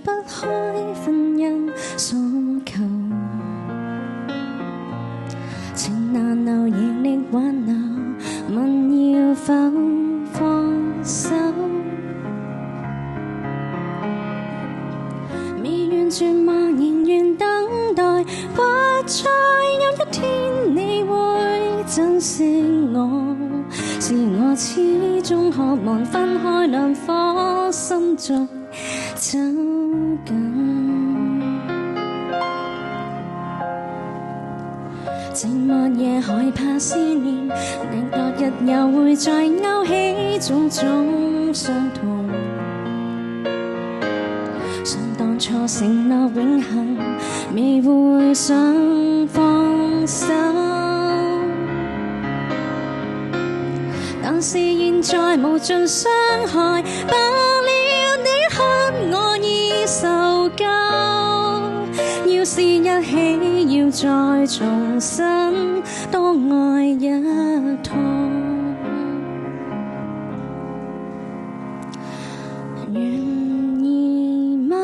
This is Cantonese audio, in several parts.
不開婚姻所求，情難留夜力挽留，問要否放手？未願絕望，仍願等待，或再有一天你會珍惜我。是我始終渴望分開兩顆心再走近，寂寞夜害怕思念，令落日又會再勾起種種傷痛。想當初承諾永恆，未會想放手。但是現在無盡傷害，罷了你恨我已受夠。要是一起要再重新多愛一趟，願意嗎？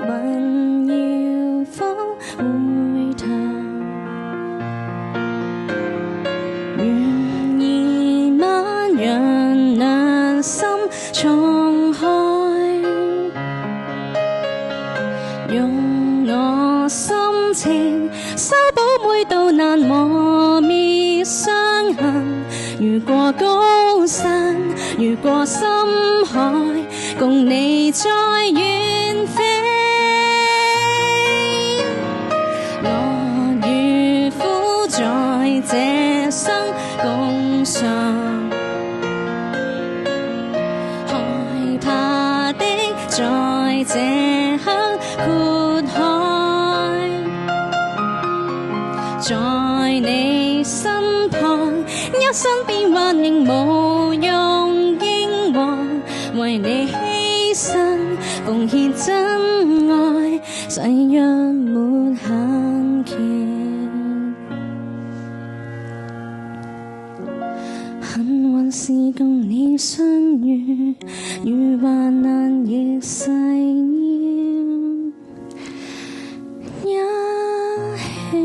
還要否回頭？願意嗎？讓兩心重開，用我心情修補每道難磨滅傷痕。如過高山，如過深海，共你再遠飛。樂與苦在這生共嘗，害怕的在這刻豁開，在你身旁，一生變幻仍無用英皇，為你犧牲奉獻真愛，誓約沒限期。幸運是共你相遇，如患難亦誓要一起。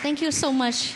Thank you so much.